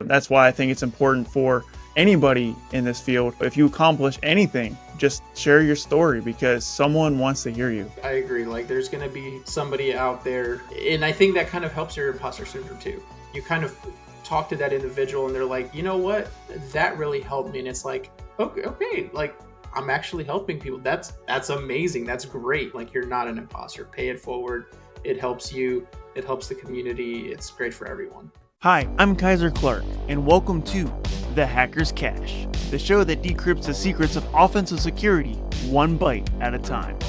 That's why I think it's important for anybody in this field. If you accomplish anything, just share your story because someone wants to hear you. I agree. Like, there's going to be somebody out there, and I think that kind of helps your imposter syndrome too. You kind of talk to that individual, and they're like, you know what, that really helped me, and it's like, okay, like I'm actually helping people. That's amazing. That's great. Like, you're not an imposter. Pay it forward. It helps you. It helps the community. It's great for everyone. Hi, I'm Kyser Clark, and welcome to The Hacker's Cache, the show that decrypts the secrets of offensive security one bite at a time.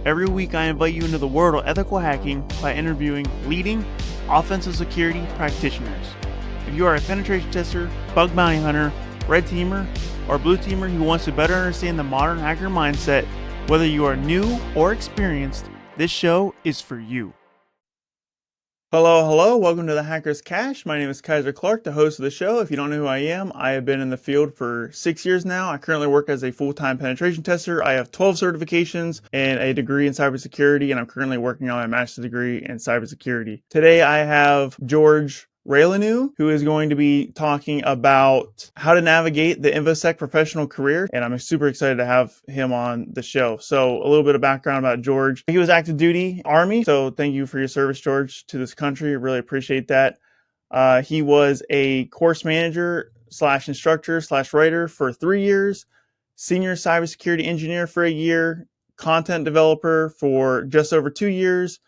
Every week, I invite you into the world of ethical hacking by interviewing leading offensive security practitioners. If you are a penetration tester, bug bounty hunter, red teamer, or blue teamer who wants to better understand the modern hacker mindset, whether you are new or experienced, this show is for you. Hello, welcome to the Hacker's Cache. My name is Kyser Clark, the host of the show. If you don't know who I am, I have been in the field for 6 years now. I currently work as a full-time penetration tester. I have 12 certifications and a degree in cybersecurity, and I'm currently working on a master's degree in cybersecurity. Today I have George Raileanu, who is going to be talking about how to navigate the infosec professional career, and I'm super excited to have him on the show. So a little bit of background about George. He was active duty Army, so thank you for your service, George, to this country. I really appreciate that. He was a course manager / instructor / writer for 3 years, senior cybersecurity engineer for a year, content developer for just over 2 years,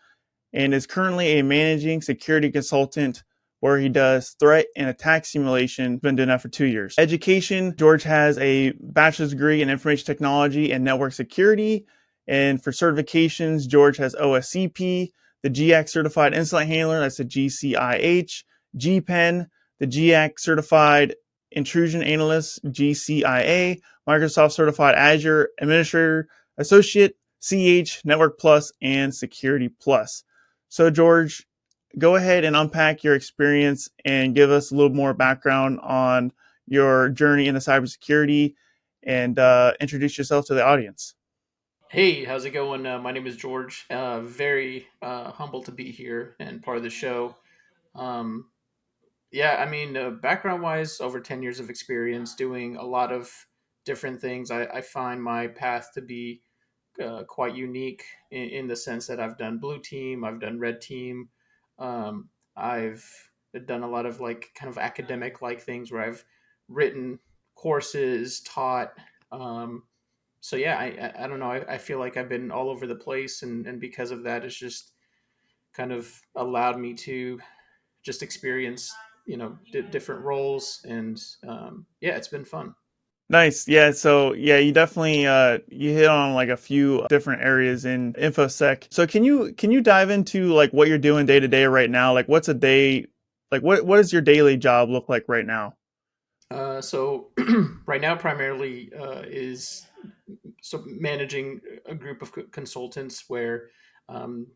and is currently a managing security consultant where he does threat and attack simulation. Been doing that for 2 years. Education, George has a bachelor's degree in information technology and network security. And for certifications, George has OSCP, the GX Certified Incident Handler, that's the GCIH, GPEN, the GX Certified Intrusion Analyst, GCIA, Microsoft Certified Azure Administrator Associate, CH, Network Plus, and Security Plus. So George, go ahead and unpack your experience and give us a little more background on your journey into cybersecurity and introduce yourself to the audience. Hey, how's it going? My name is George. Very humbled to be here and part of the show. Um, Yeah, I mean, background wise, over 10 years of experience doing a lot of different things. I find my path to be quite unique in the sense that I've done blue team, I've done red team. I've done a lot of like kind of academic like things where I've written courses, taught. Um, so yeah, I don't know. I feel like I've been all over the place, and because of that, it's just kind of allowed me to just experience different roles, and yeah, it's been fun. Nice. Yeah. So yeah, you definitely you hit on like a few different areas in infosec. So can you dive into like what you're doing day to day right now? Like what's a day like what does your daily job look like right now? So right now primarily is so managing a group of consultants where um,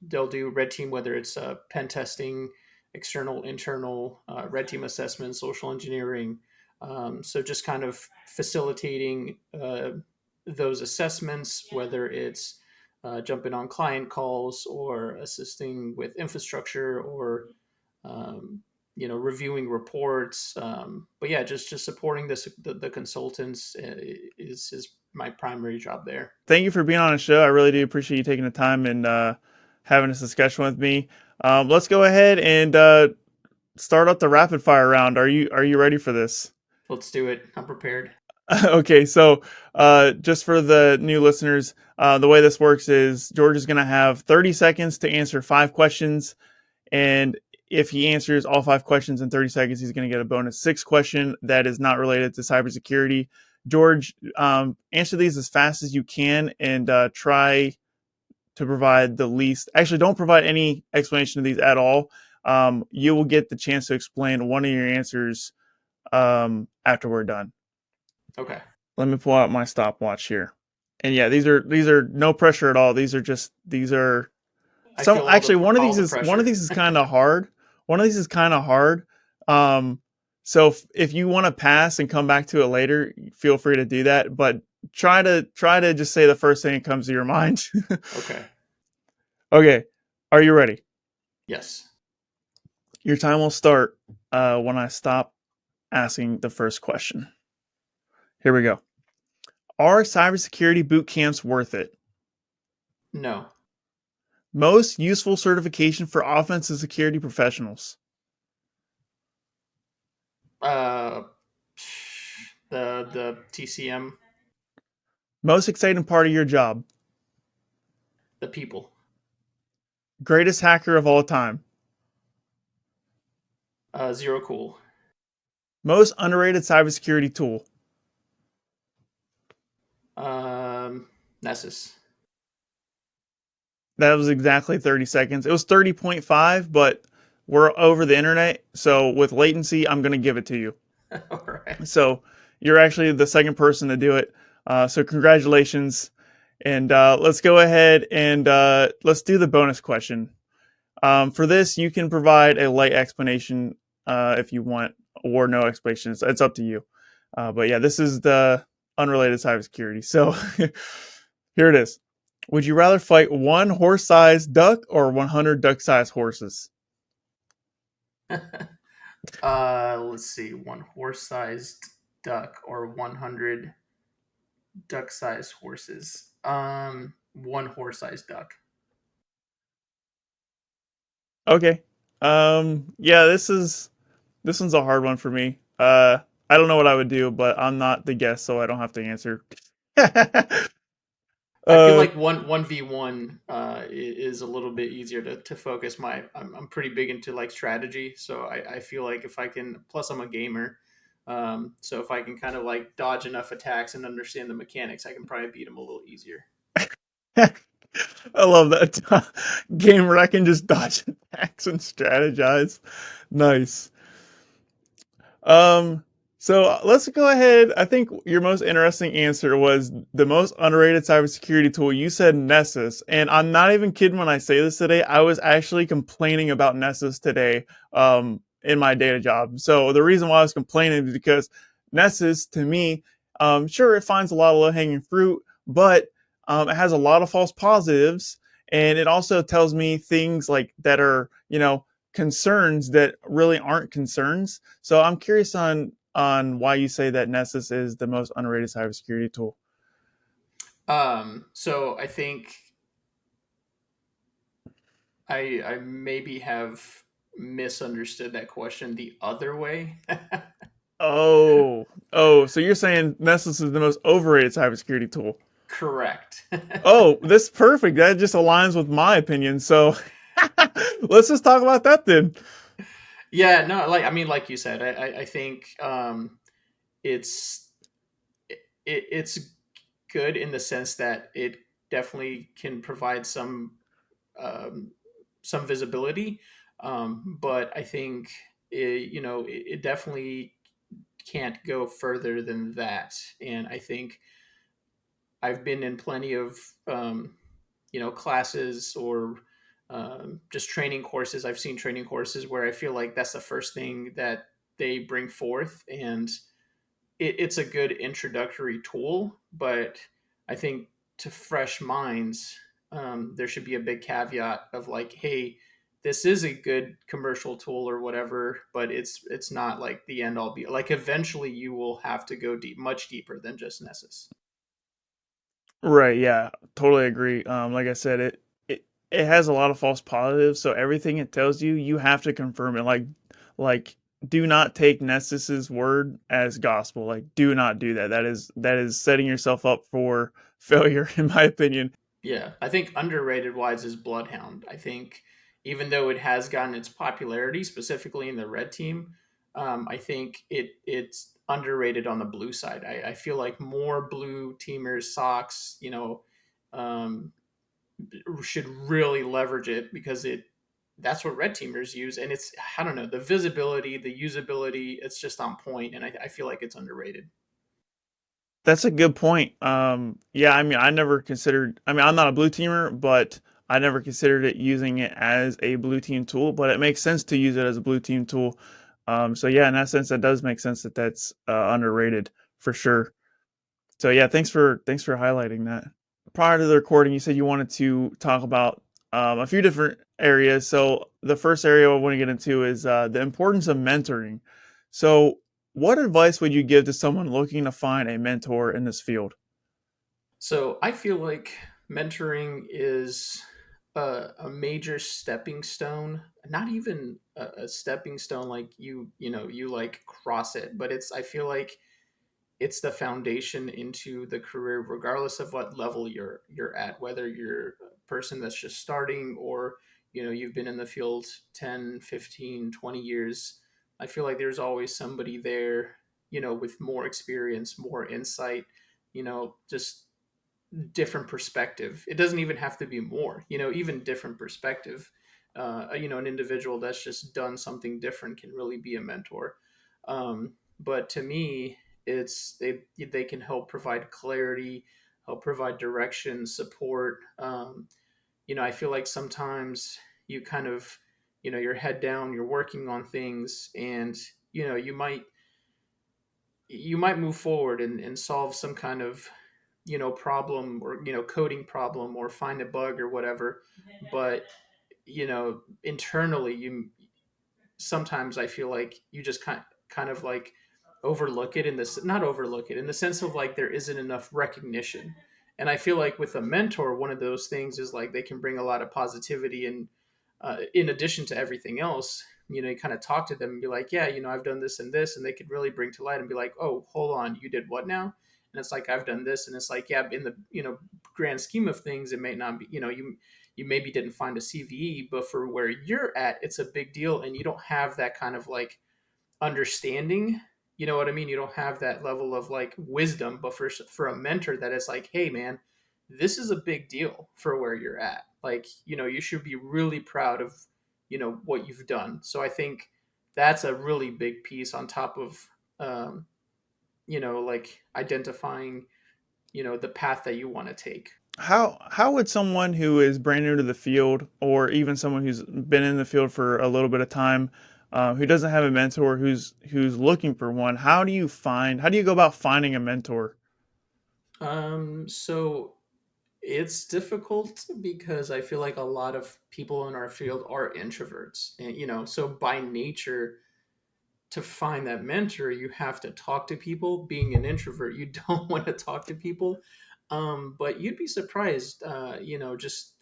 they'll do red team, whether it's pen testing, external, internal, red team assessment, social engineering. So just kind of facilitating those assessments, whether it's jumping on client calls or assisting with infrastructure or um, reviewing reports. But yeah, just supporting the consultants is my primary job there. Thank you for being on the show. I really do appreciate you taking the time and having this discussion with me. Let's go ahead and start up the rapid fire round. Are you ready for this? Let's do it. I'm prepared. Okay, so just for the new listeners, the way this works is George is going to have 30 seconds to answer 5 questions. And if he answers all 5 questions in 30 seconds, he's going to get a bonus 6 question that is not related to cybersecurity. George, answer these as fast as you can and try to provide the least. Actually, don't provide any explanation of these at all. You will get the chance to explain one of your answers after we're done. Okay. Let me pull out my stopwatch here. And yeah, these are no pressure at all. These are I some feel actually all the one of pressure. these is kind of hard. One of these is kind of hard. Um, so if you want to pass and come back to it later, feel free to do that. But try to just say the first thing that comes to your mind. Okay. Okay, are you ready? Yes. Your time will start when I stop asking the first question. Here we go. Are cybersecurity boot camps worth it? No. Most useful certification for offensive security professionals. Uh, the TCM, Most exciting part of your job. the people. Greatest hacker of all time. Zero cool. Most underrated cybersecurity tool. Um, Nessus. That was exactly 30 seconds. It was 30.5, but we're over the internet. So with latency, I'm going to give it to you. All right. So you're actually the second person to do it. So congratulations. And let's go ahead and let's do the bonus question. For this, you can provide a light explanation if you want, or no explanation. It's up to you. But yeah, this is the unrelated cybersecurity. So here it is. Would you rather fight one horse-sized duck or 100 duck-sized horses? Let's see. One horse-sized duck or 100 duck-sized horses. One horse-sized duck. Okay. Yeah, this one's a hard one for me. I don't know what I would do, but I'm not the guest, so I don't have to answer. I feel uh, like one v one is a little bit easier to focus. I'm pretty big into like strategy, so I feel like if I can. Plus, I'm a gamer, so if I can kind of like dodge enough attacks and understand the mechanics, I can probably beat them a little easier. I love that game where I can just dodge attacks and strategize. Nice. Um, so let's go ahead. I think your most interesting answer was the most underrated cybersecurity tool. You said Nessus, and I'm not even kidding when I say this today. I was actually complaining about Nessus today, in my data job. So the reason why I was complaining is because Nessus, to me, sure, it finds a lot of low hanging fruit, but it has a lot of false positives, and it also tells me things like that are, concerns that really aren't concerns. So I'm curious on why you say that Nessus is the most underrated cybersecurity tool. So I think I maybe have misunderstood that question the other way. Oh, so you're saying Nessus is the most overrated cybersecurity tool? Correct. Oh, that's perfect. That just aligns with my opinion. So let's just talk about that then. Yeah, no, like I mean, like you said, I think it's it's good in the sense that it definitely can provide um, some visibility, but I think it definitely can't go further than that. And I think I've been in plenty of classes or just training courses. I've seen training courses where I feel like that's the first thing that they bring forth, and it's a good introductory tool. But I think to fresh minds, there should be a big caveat of like, hey, this is a good commercial tool or whatever, but it's not like the end all be. Like eventually, you will have to go deep, much deeper than just Nessus. Right, yeah, totally agree. Like I said, it has a lot of false positives, so everything it tells you, you have to confirm it. Like do not take Nessus's word as gospel. Like do not do that. That is setting yourself up for failure, in my opinion. Yeah, I think underrated wise is Bloodhound. I think even though it has gotten its popularity, specifically in the red team, I think it's underrated on the blue side. I feel like more blue teamers, socks, um, should really leverage it because that's what red teamers use, and it's I don't know the visibility, the usability, it's just on point, and I feel like it's underrated. That's a good point. Yeah, I mean, I never considered. I mean, I'm not a blue teamer, but I never considered it using it as a blue team tool. But it makes sense to use it as a blue team tool. So yeah, in that sense, that does make sense that that's underrated for sure. So yeah, thanks for highlighting that. Prior to the recording, you said you wanted to talk about a few different areas. So the first area I want to get into is the importance of mentoring. So What advice would you give to someone looking to find a mentor in this field? So I feel like mentoring is a major stepping stone. Not even a stepping stone like you like cross it, but it's I feel like it's the foundation into the career, regardless of what level you're at, whether you're a person that's just starting or you've been in the field 10, 15, 20 years. I feel like there's always somebody there with more experience, more insight, just different perspective. It doesn't even have to be more, even different perspective. An individual that's just done something different can really be a mentor. But to me, it's they can help provide clarity, help provide direction, support. I feel like sometimes you kind of, your head down, you're working on things, and you know you might you might move forward and solve some kind of problem or coding problem or find a bug or whatever, but internally you sometimes I feel like you just kind of like overlook it in this not overlook it in the sense of like there isn't enough recognition. And I feel like with a mentor, one of those things is like they can bring a lot of positivity, and in addition to everything else, you kind of talk to them and be like, yeah, I've done this and this, and they could really bring to light and be like, oh, hold on, you did what now? And it's like, I've done this, and it's like, yeah, in the grand scheme of things, it may not be, you maybe didn't find a CVE, but for where you're at, it's a big deal, and you don't have that kind of like understanding. You know what I mean? You don't have that level of like wisdom, but for a mentor, that is like, hey man, this is a big deal for where you're at. Like, you should be really proud of what you've done. So I think that's a really big piece on top of um, like identifying the path that you want to take. How would someone who is brand new to the field, or even someone who's been in the field for a little bit of time, who doesn't have a mentor, who's looking for one, how do you go about finding a mentor? So it's difficult because I feel like a lot of people in our field are introverts, and so by nature, to find that mentor, you have to talk to people. Being an introvert, you don't want to talk to people, but you'd be surprised. Just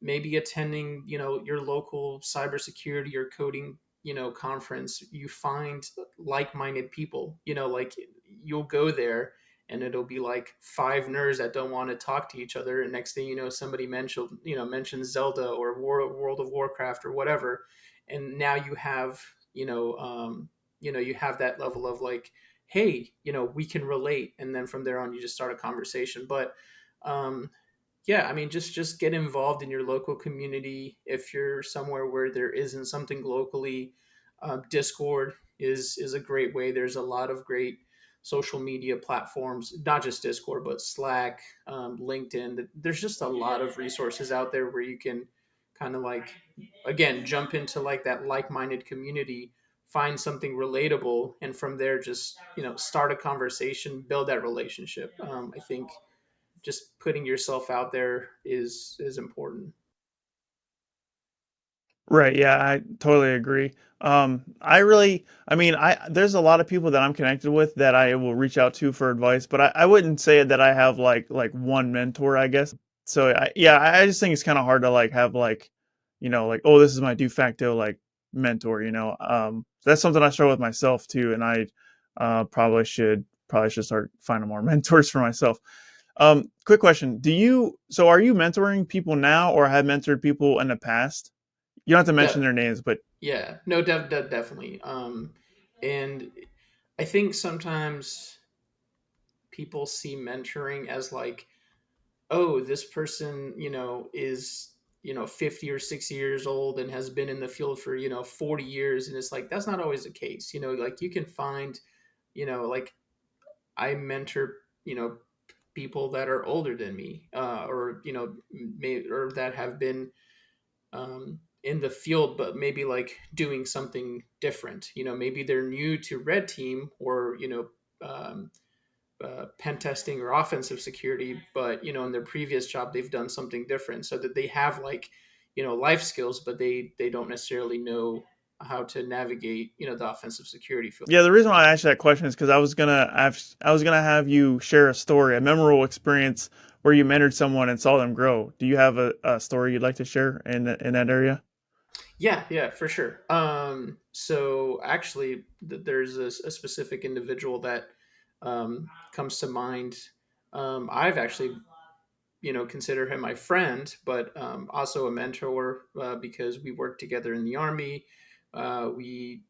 maybe attending your local cybersecurity or coding conference, you find like-minded people, like you'll go there and it'll be like five nerds that don't want to talk to each other, and next thing you know, somebody mentions Zelda or World of Warcraft or whatever, and now you have you have that level of like, hey, we can relate, and then from there on you just start a conversation. But um, yeah, I mean, just get involved in your local community. If you're somewhere where there isn't something locally, Discord is a great way. There's a lot of great social media platforms, not just Discord, but Slack, LinkedIn. There's just a lot of resources out there where you can kind of like, again, jump into like that like-minded community, find something relatable, and from there just start a conversation, build that relationship. I think just putting yourself out there is important. Right. Yeah, I totally agree. I mean, there's a lot of people that I'm connected with that I will reach out to for advice, but I wouldn't say that I have like one mentor, I guess. So yeah, I just think it's kind of hard to like have like, like, oh, this is my de facto like mentor, that's something I struggle with myself too. And I probably should start finding more mentors for myself. Quick question. So are you mentoring people now or have mentored people in the past? You don't have to mention De- their names, but yeah, no, definitely. And I think sometimes people see mentoring as like, oh, this person, is 50 or 60 years old and has been in the field for 40 years, and it's like that's not always the case. Like you can find, like I mentor, people that are older than me, or or that have been in the field, but maybe like doing something different. Maybe they're new to red team or pen testing or offensive security, but in their previous job they've done something different, so that they have like life skills, but they don't necessarily know. how to navigate, the offensive security field. Yeah, the reason why I asked you that question is because I was gonna have you share a story, a memorable experience where you mentored someone and saw them grow. Do you have a story you'd like to share in that area? Yeah, yeah, for sure. So actually, there's a specific individual that comes to mind. I've actually, consider him my friend, but also a mentor, because we worked together in the army. We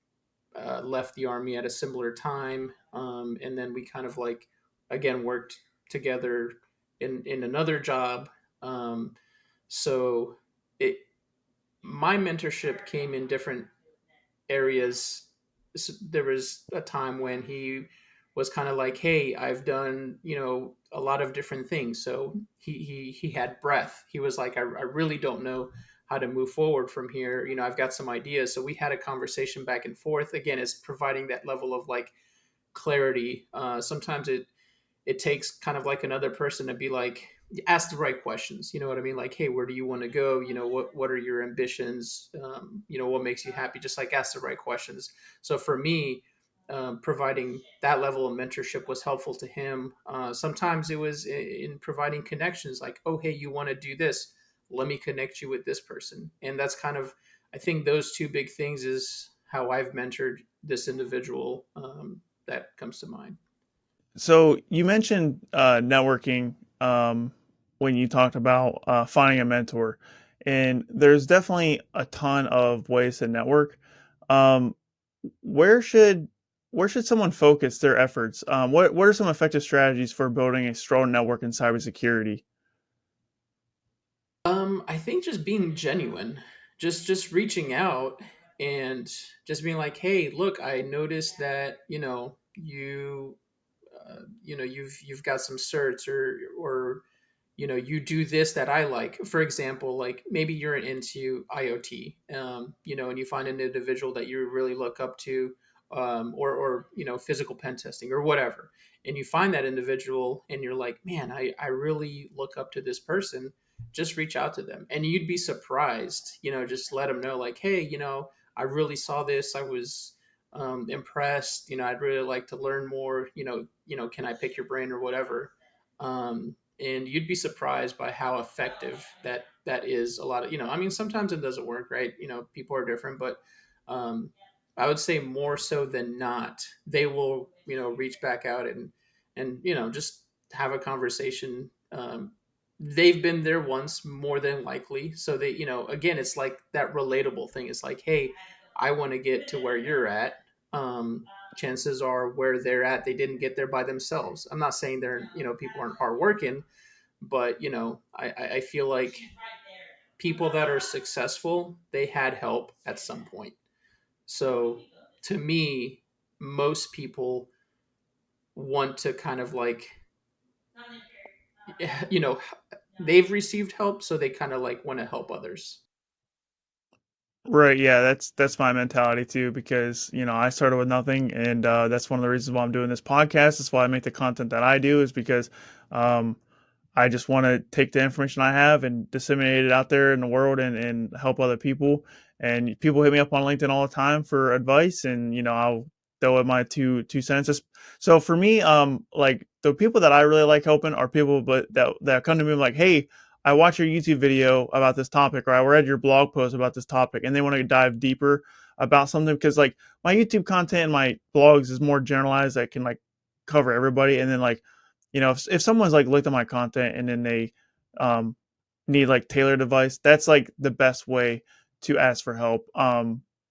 left the army at a similar time, and then we kind of like again worked together in another job. Um, so it my mentorship came in different areas. There was a time when he was kind of like, "Hey, I've done a lot of different things." So he had breadth. He was like, "I really don't know how to move forward from here. I've got some ideas." So we had a conversation back and forth. Again, it's providing that level of like clarity. Sometimes it takes kind of like another person to be like, ask the right questions. You know what I mean? Like, hey, where do you want to go? What are your ambitions? What makes you happy? Just like ask the right questions. So for me, providing that level of mentorship was helpful to him. Sometimes it was in providing connections, like, oh, hey, you want to do this, let me connect you with this person. And that's kind of, I think those two big things is how I've mentored this individual, that comes to mind. So you mentioned networking when you talked about finding a mentor, and there's definitely a ton of ways to network. Um, where should where should someone focus their efforts? What are some effective strategies for building a strong network in cybersecurity? I think just being genuine, just reaching out and just being like, "Hey, look, I noticed that you've got some certs, or you do this that I like." For example, like maybe you're into IoT, and you find an individual that you really look up to, or physical pen testing or whatever, and you find that individual and you're like, man, I really look up to this person. Just reach out to them, and you'd be surprised. Just let them know, like, hey, I really saw this. I was impressed. I'd really like to learn more. Can I pick your brain or whatever? And you'd be surprised by how effective that is. A lot of I mean, sometimes it doesn't work, right? People are different, but um, I would say more so than not, they will reach back out and just have a conversation. They've been there once, more than likely, so they again, it's like that relatable thing. It's like, hey, I want to get to where you're at. um, Chances are where they're at, they didn't get there by themselves. I'm not saying they're people aren't hardworking, but I feel like people that are successful, they had help at some point. So to me, most people want to kind of like, you know they've received help, so they kind of like want to help others. Right, yeah, that's my mentality too because, I started with nothing and that's one of the reasons why I'm doing this podcast. That's why I make the content that I do is because um I just want to take the information I have and disseminate it out there in the world and help other people. And people hit me up on LinkedIn all the time for advice, and I'll throw in my two cents. So for me, like the people that I really like helping are people, but that come to me like, hey, I watched your YouTube video about this topic, or I read your blog post about this topic, and they want to dive deeper about something because like my YouTube content and my blogs is more generalized. I can like cover everybody, and then like if someone's like looked at my content and then they um, need like tailored advice, that's like the best way to ask for help.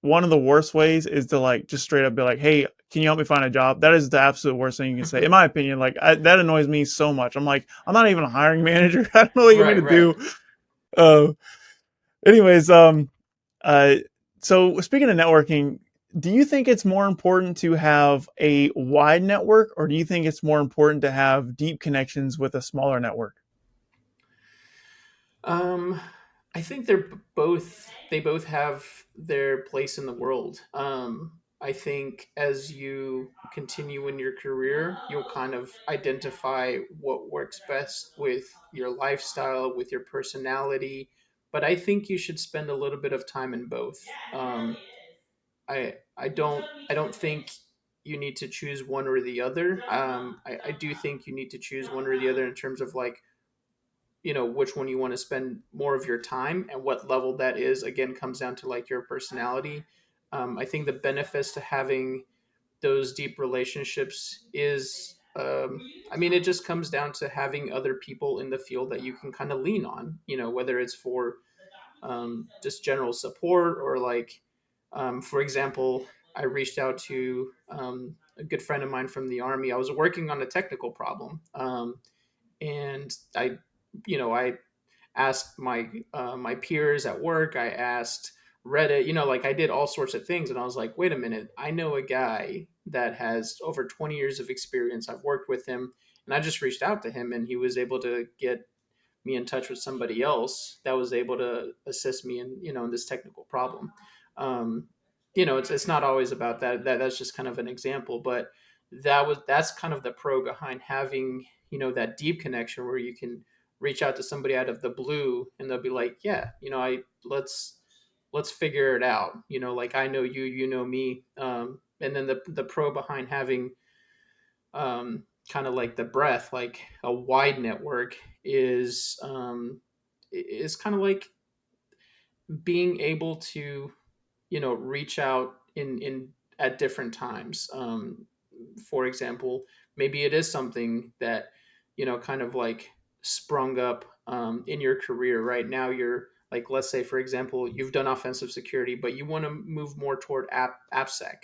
One of the worst ways is to like just straight up be like, "Hey, can you help me find a job?" That is the absolute worst thing you can say, in my opinion. Like that annoys me so much. I'm like, I'm not even a hiring manager. I don't know what you want me Right, to right. do. Uh, anyways, uh, so speaking of networking, do you think it's more important to have a wide network, or do you think it's more important to have deep connections with a smaller network? um I think they both have their place in the world. I think as you continue in your career, you'll kind of identify what works best with your lifestyle, with your personality. But I think you should spend a little bit of time in both. I don't think you need to choose one or the other. I do think you need to choose one or the other in terms of like, which one you want to spend more of your time and what level that is. Again, comes down to like your personality. I think the benefits to having those deep relationships is, I mean, it just comes down to having other people in the field that you can kind of lean on, whether it's for just general support or like, for example, I reached out to a good friend of mine from the army. I was working on a technical problem, and I asked my peers at work. I asked Reddit. Like I did all sorts of things, and I was like, wait a minute, I know a guy that has over 20 years of experience. I've worked with him, and I just reached out to him, and he was able to get me in touch with somebody else that was able to assist me in in this technical problem. Um, it's not always about that. That's just kind of an example, but that's kind of the pro behind having that deep connection where you can reach out to somebody out of the blue and they'll be like, yeah, I let's figure it out. Like I know you, you know me. And then the pro behind having kind of like the breadth, like a wide network, is kind of like being able to reach out in at different times. For example, maybe it is something that kind of like sprung up in your career right now. You're like, let's say for example, you've done offensive security, but you want to move more toward appsec.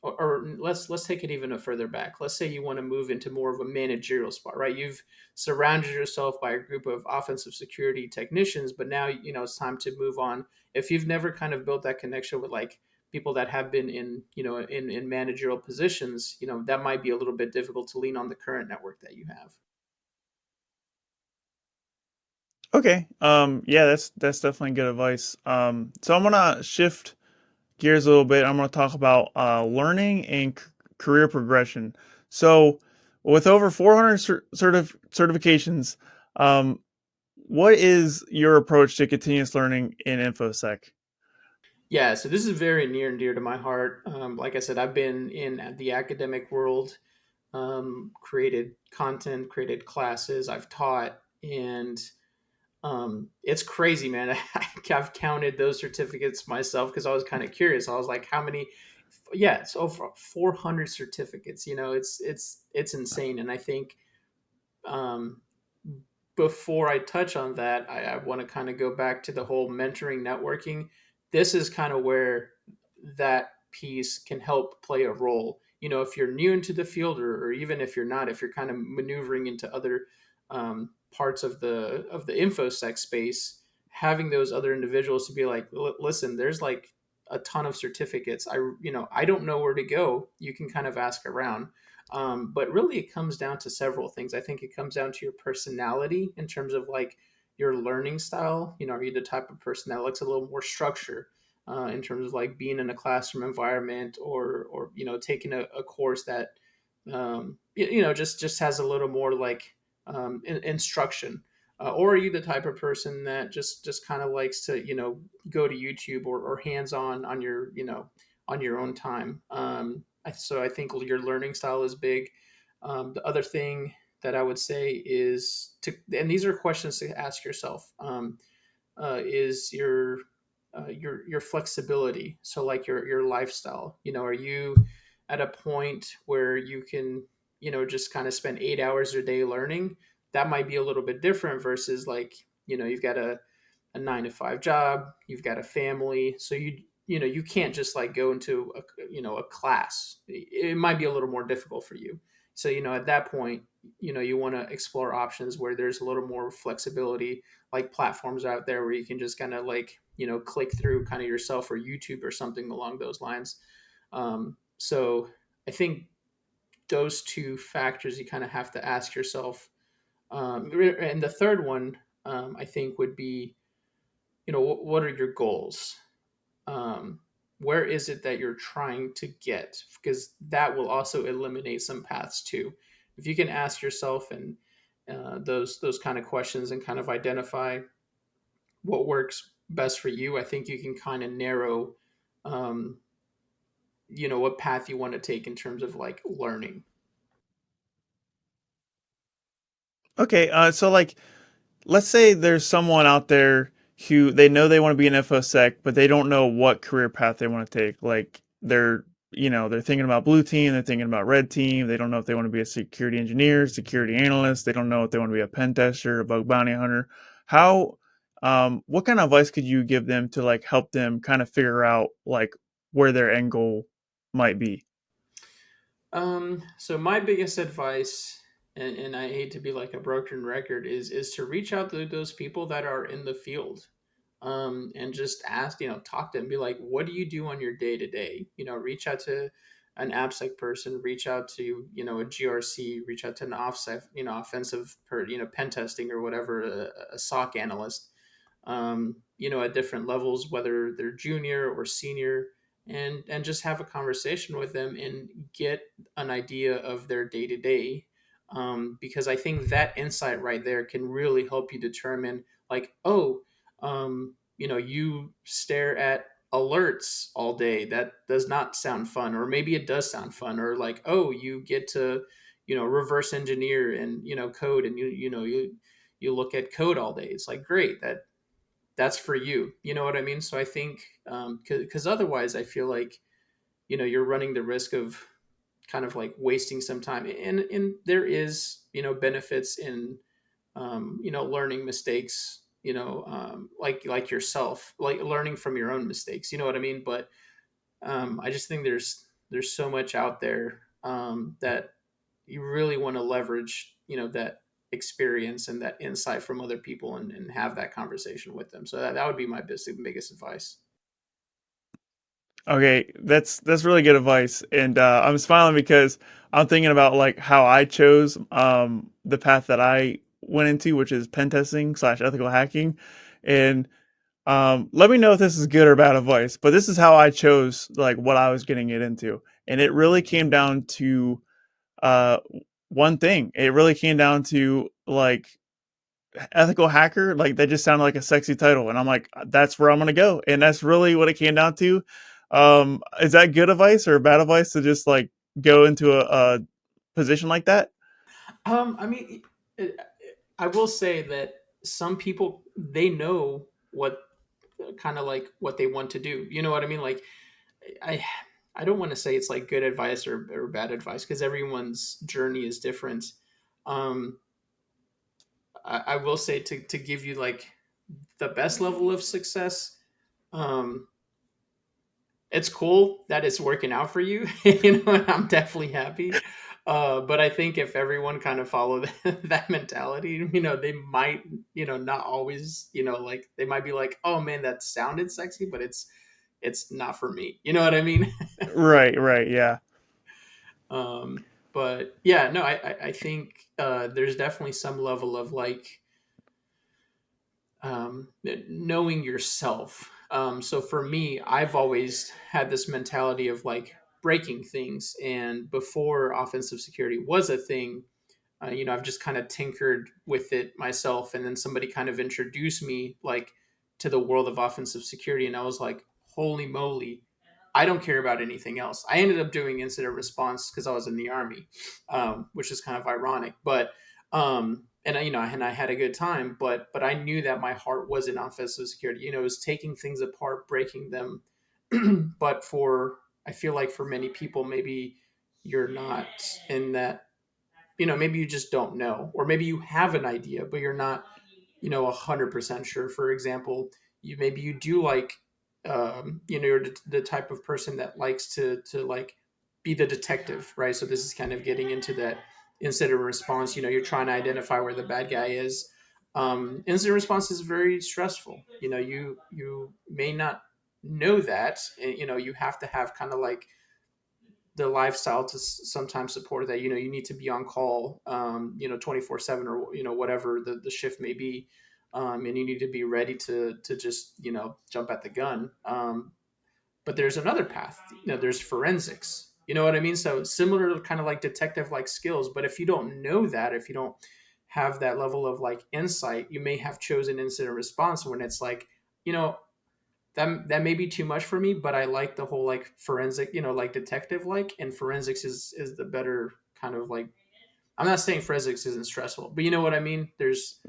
Or let's take it even a further back. Let's say you want to move into more of a managerial spot, right? You've surrounded yourself by a group of offensive security technicians, but now it's time to move on. If you've never kind of built that connection with like people that have been in in managerial positions, that might be a little bit difficult to lean on the current network that you have. Okay. Yeah, that's definitely good advice. So I'm gonna shift gears a little bit. I'm gonna talk about learning and career progression. So, with over 400 certifications, um, what is your approach to continuous learning in infosec? Yeah, so this is very near and dear to my heart. Like I said, I've been in the academic world, created content, created classes, I've taught, and it's crazy, man. I've counted those certificates myself because I was kind of curious. I was like, how many? Yeah, it's over 400 certificates. It's insane, and I think um, before I touch on that, I want to kind of go back to the whole mentoring networking. This is kind of where that piece can help play a role. If you're new into the field, or even if you're not, if you're kind of maneuvering into other parts of the infosec space, having those other individuals to be like, listen, there's like a ton of certificates. I don't know where to go. You can kind of ask around. But really, it comes down to several things. I think it comes down to your personality in terms of like your learning style. Are you the type of person that likes a little more structure in terms of like being in a classroom environment, or taking a course that just has a little more like instruction, or are you the type of person that just kind of likes to go to YouTube, or hands on your on your own time. So I think your learning style is big. The other thing that I would say is and these are questions to ask yourself, is your flexibility. So like your lifestyle. Are you at a point where you can just kind of spend 8 hours a day learning? That might be a little bit different versus like you've got a 9 to 5 job, you've got a family, so you can't just like go into a class. It might be a little more difficult for you. So at that point, you want to explore options where there's a little more flexibility, like platforms out there where you can just kind of like click through kind of yourself, or YouTube or something along those lines. So I think those two factors you kind of have to ask yourself. And the third one, I think, would be what are your goals? Where is it that you're trying to get? Because that will also eliminate some paths too. If you can ask yourself and those kind of questions and kind of identify what works best for you, I think you can kind of narrow um, what path you want to take in terms of like learning. Okay, so like let's say there's someone out there who they know they want to be an infosec, but they don't know what career path they want to take. Like they're thinking about blue team, they're thinking about red team. They don't know if they want to be a security engineer, security analyst. They don't know if they want to be a pen tester, a bug bounty hunter. How, what kind of advice could you give them to like help them kind of figure out like where their end goal might be? So my biggest advice, and I hate to be like a broken record, is to reach out to those people that are in the field, and just ask, talk to them, be like, what do you do on your day to day? Reach out to an AppSec person, reach out to a GRC, reach out to an offset, offensive pen testing or whatever, a SOC analyst, at different levels, whether they're junior or senior, and just have a conversation with them and get an idea of their day to day. Because I think that insight right there can really help you determine, like, oh, you stare at alerts all day. That does not sound fun, or maybe it does sound fun, or like, oh, you get to, reverse engineer and code, and you look at code all day. It's like, great, that's for you. You know what I mean? So I think, because otherwise I feel like, you're running the risk of kind of like wasting some time. And there is, benefits in, learning mistakes, like yourself, like learning from your own mistakes. You know what I mean? But I just think there's so much out there, that you really want to leverage, that experience and that insight from other people, and have that conversation with them. So that would be my biggest advice. Okay, that's really good advice, and I'm smiling because I'm thinking about like how I chose the path that I went into, which is pen testing slash ethical hacking, and let me know if this is good or bad advice. But this is how I chose like what I was getting it into, and it really came down to uh, one thing. It really came down to like ethical hacker, like that just sounded like a sexy title, and I'm like, that's where I'm gonna go, and that's really what it came down to. Is that good advice or bad advice to just like go into a position like that? I mean, it, I will say that some people, they know what, kind of like what they want to do. You know what I mean? Like, I I don't want to say it's like good advice or bad advice, because everyone's journey is different. Um, I will say, to give you like the best level of success. Um, it's cool that it's working out for you, and I'm definitely happy. But I think if everyone kind of followed that mentality, they might, not always, like they might be like, oh man, that sounded sexy, but it's not for me. You know what I mean? Right, right, yeah. But yeah, no, I think, there's definitely some level of like, knowing yourself. So for me, I've always had this mentality of like breaking things. And before offensive security was a thing, I've just kind of tinkered with it myself. And then somebody kind of introduced me like to the world of offensive security. And I was like, holy moly, I don't care about anything else. I ended up doing incident response because I was in the army, which is kind of ironic. But and I had a good time, but I knew that my heart was in offensive security. It was taking things apart, breaking them. But for I feel like for many people, maybe you're not in that. Maybe you just don't know, or maybe you have an idea, but you're not 100% sure. For example, you do like, you're the type of person that likes to like be the detective, right? So this is kind of getting into that incident response. You're trying to identify where the bad guy is. Incident response is very stressful. You may not know that. You have to have kind of like the lifestyle to sometimes support that. You need to be on call, 24/7, or whatever the shift may be. And you need to be ready to just jump at the gun. But there's another path. There's forensics. You know what I mean? So similar, kind of like detective like skills. But if you don't know that, if you don't have that level of like insight, you may have chosen incident response when it's like, you know that may be too much for me, but I like the whole like forensic, like detective like, and forensics is the better kind of like. I'm not saying forensics isn't stressful, but you know what I mean. There's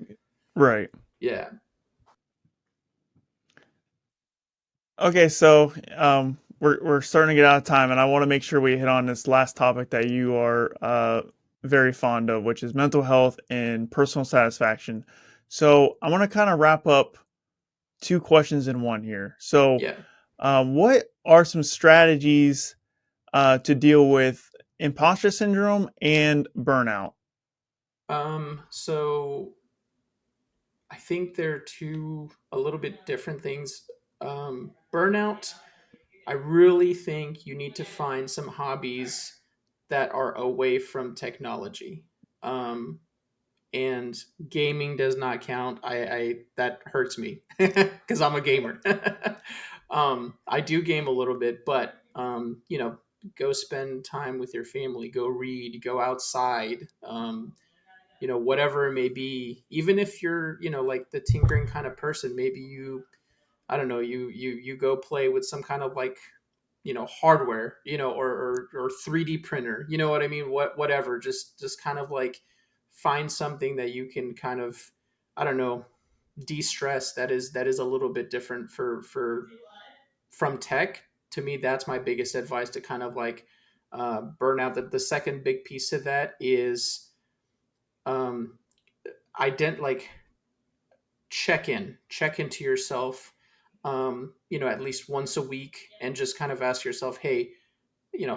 Right. yeah, Okay, so we're starting to get out of time, and I want to make sure we hit on this last topic that you are very fond of, which is mental health and personal satisfaction. So I want to kind of wrap up two questions in one here. So, yeah. what are some strategies to deal with imposter syndrome and burnout? So I think they're two a little bit different things. Burnout, I really think you need to find some hobbies that are away from technology. Um, and gaming does not count. I that hurts me because I'm a gamer. I do game a little bit, but go spend time with your family, go read, go outside. Whatever it may be. Even if you're, like the tinkering kind of person, maybe you, I don't know, you go play with some kind of like hardware, or 3D printer, you know what I mean, whatever, just kind of like find something that you can kind of, I don't know, de-stress that is a little bit different for from tech. To me, that's my biggest advice to kind of like burn out. The second big piece of that is um like check into yourself, at least once a week, and just kind of ask yourself, hey,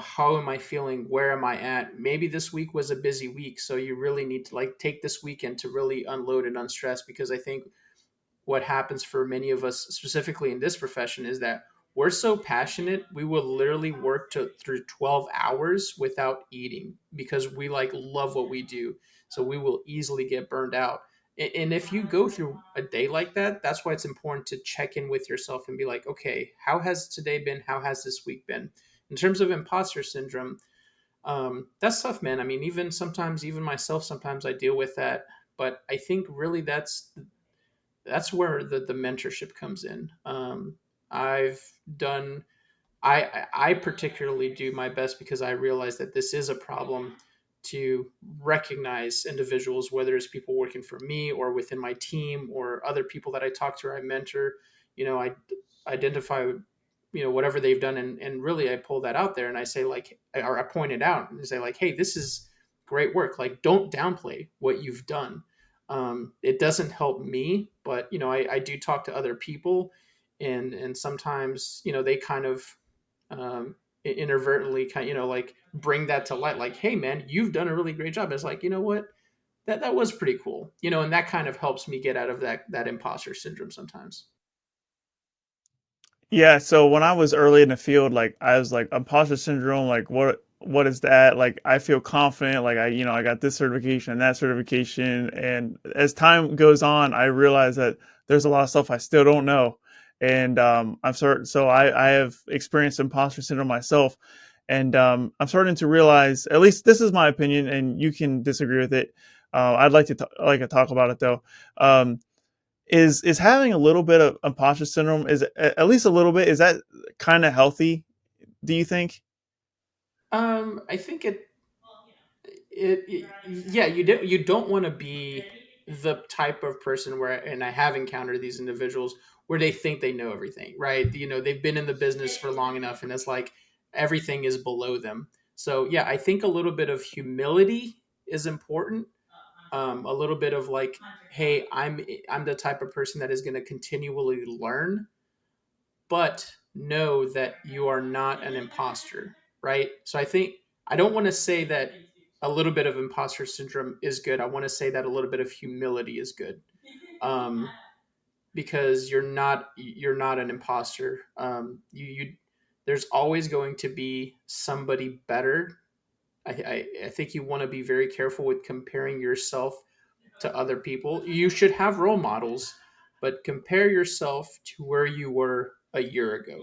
how am I feeling, where am I at? Maybe this week was a busy week, so you really need to like take this weekend to really unload and unstress, because I think what happens for many of us, specifically in this profession, is that we're so passionate, we will literally work through 12 hours without eating because we like love what we do. So we will easily get burned out. And if you go through a day like that, that's why it's important to check in with yourself and be like, okay, how has today been? How has this week been? In terms of imposter syndrome, that's tough, man. I mean, even sometimes, even myself, sometimes I deal with that. But I think really that's where the mentorship comes in. I've done I particularly do my best because I realize that this is a problem, to recognize individuals, whether it's people working for me or within my team or other people that I talk to or I mentor. I identify, whatever they've done, and really I pull that out there and I say like, or I point it out and say like, hey, this is great work. Like, don't downplay what you've done. It doesn't help me, but I do talk to other people, and sometimes they kind of inadvertently kind of, like bring that to light, like, hey man, you've done a really great job. It's like, you know what, that was pretty cool, and that kind of helps me get out of that imposter syndrome sometimes. Yeah, so when I was early in the field, like I was like imposter syndrome, like what is that? Like I feel confident, like I got this certification and that certification, and as time goes on, I realize that there's a lot of stuff I still don't know, and I have experienced imposter syndrome myself, and I'm starting to realize, at least this is my opinion, and you can disagree with it. I'd like to like to talk about it though. Um, is having a little bit of imposter syndrome, is at least a little bit, is that kind of healthy, do you think? I think it yeah, you don't want to be the type of person where, and I have encountered these individuals where they think they know everything, right? They've been in the business for long enough and it's like everything is below them. So yeah, I think a little bit of humility is important. A little bit of like, hey, I'm the type of person that is going to continually learn, but know that you are not an imposter, right? So I think, I don't want to say that a little bit of imposter syndrome is good. I want to say that a little bit of humility is good, um, because you're not an imposter. You there's always going to be somebody better. I think you want to be very careful with comparing yourself to other people. You should have role models, but compare yourself to where you were a year ago,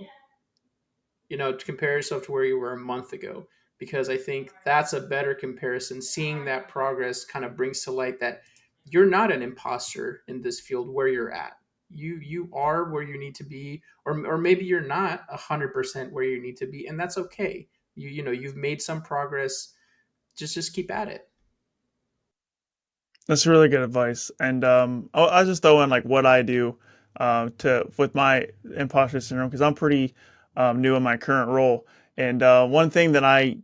to compare yourself to where you were a month ago, because I think that's a better comparison. Seeing that progress kind of brings to light that you're not an imposter in this field where you're at. you are where you need to be, or maybe you're not 100% where you need to be, and that's okay. You've made some progress. Just keep at it. That's really good advice. And I'll just throw in like what I do to with my imposter syndrome because I'm pretty new in my current role. And one thing that I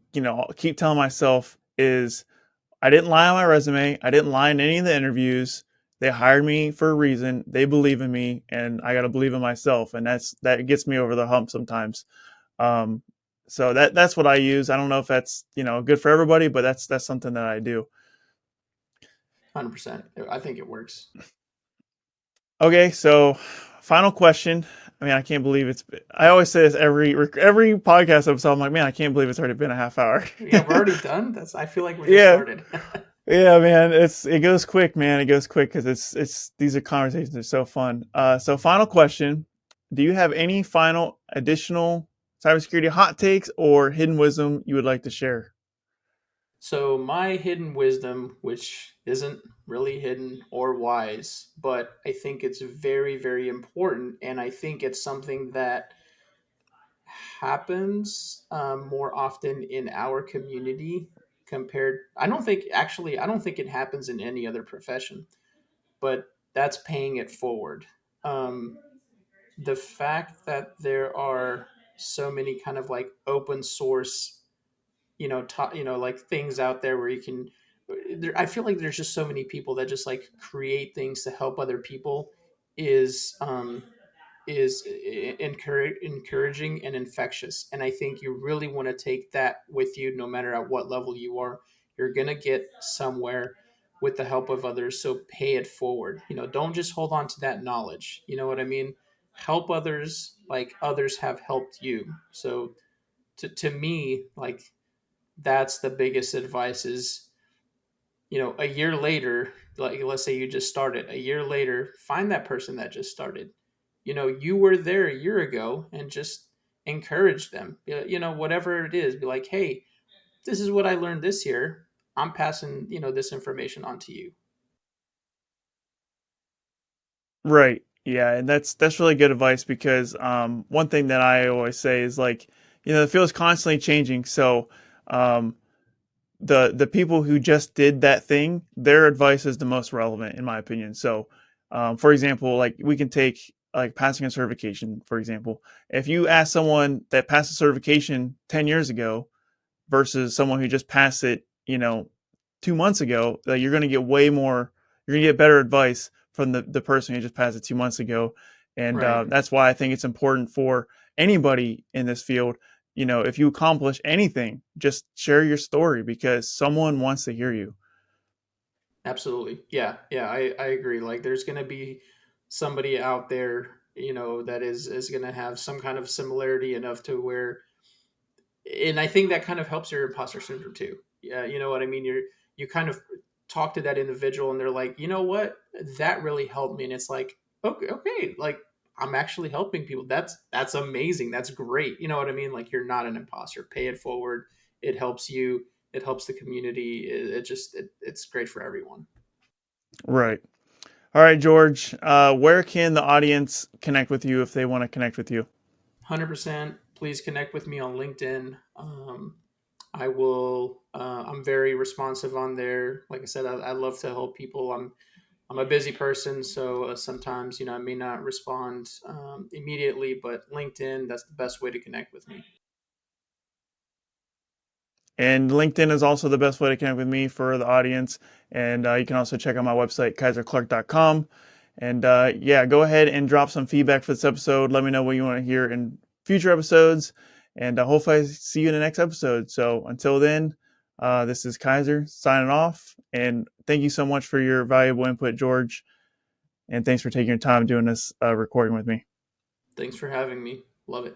keep telling myself is I didn't lie on my resume. I didn't lie in any of the interviews. They hired me for a reason. They believe in me, and I got to believe in myself. And that gets me over the hump sometimes. Um, so that's what I use. I don't know if that's good for everybody, but that's something that I do. 100%. I think it works. Okay, so final question. I mean, I can't believe it's. I always say this every podcast episode. I'm like, man, I can't believe it's already been a half hour. Yeah, we're already done. That's I feel like we just Yeah, started. yeah, man. It goes quick, man. It goes quick because it's these are conversations are so fun. So final question: do you have any final additional cybersecurity hot takes or hidden wisdom you would like to share? So my hidden wisdom, which isn't really hidden or wise, but I think it's very, very important, and I think it's something that happens more often in our community compared. I don't think it happens in any other profession, but that's paying it forward. Um, the fact that there are so many kind of like open source, like things out there where you can. I feel like there's just so many people that just like create things to help other people is encouraging and infectious. And I think you really want to take that with you no matter at what level you are. You're going to get somewhere with the help of others. So pay it forward. Don't just hold on to that knowledge. You know what I mean? Help others like others have helped you. So to me, like that's the biggest advice is a year later, like let's say you just started a year later, find that person that just started. You were there a year ago and just encourage them. Whatever it is, be like, hey, this is what I learned this year. I'm passing this information on to you. Right. Yeah, and that's really good advice because one thing that I always say is like, the field's constantly changing. So um, the people who just did that thing, their advice is the most relevant in my opinion. So, for example, like we can take like passing a certification, for example. If you ask someone that passed a certification 10 years ago versus someone who just passed it, 2 months ago, you're going to get way more, you're going to get better advice from the person who just passed it 2 months ago. And Right. that's why I think it's important for anybody in this field. If you accomplish anything, just share your story because someone wants to hear you. Absolutely. Yeah. Yeah. I agree. Like there's going to be somebody out there, that is going to have some kind of similarity enough to where, and I think that kind of helps your imposter syndrome too. Yeah, you know what I mean. You kind of talk to that individual, and they're like, you know what, that really helped me, and it's like, okay, okay, like I'm actually helping people. That's amazing. That's great. You know what I mean? Like you're not an imposter. Pay it forward. It helps you. It helps the community. It's great for everyone. Right. All right, George. Where can the audience connect with you if they want to connect with you? 100%. Please connect with me on LinkedIn. I will. I'm very responsive on there. Like I said, I love to help people. I'm a busy person, so sometimes I may not respond immediately. But LinkedIn, that's the best way to connect with me. And LinkedIn is also the best way to connect with me for the audience. And you can also check out my website, kyserclark.com. And yeah, go ahead and drop some feedback for this episode. Let me know what you want to hear in future episodes. And hopefully, I see you in the next episode. So until then, this is Kyser signing off. And thank you so much for your valuable input, George. And thanks for taking your time doing this recording with me. Thanks for having me. Love it.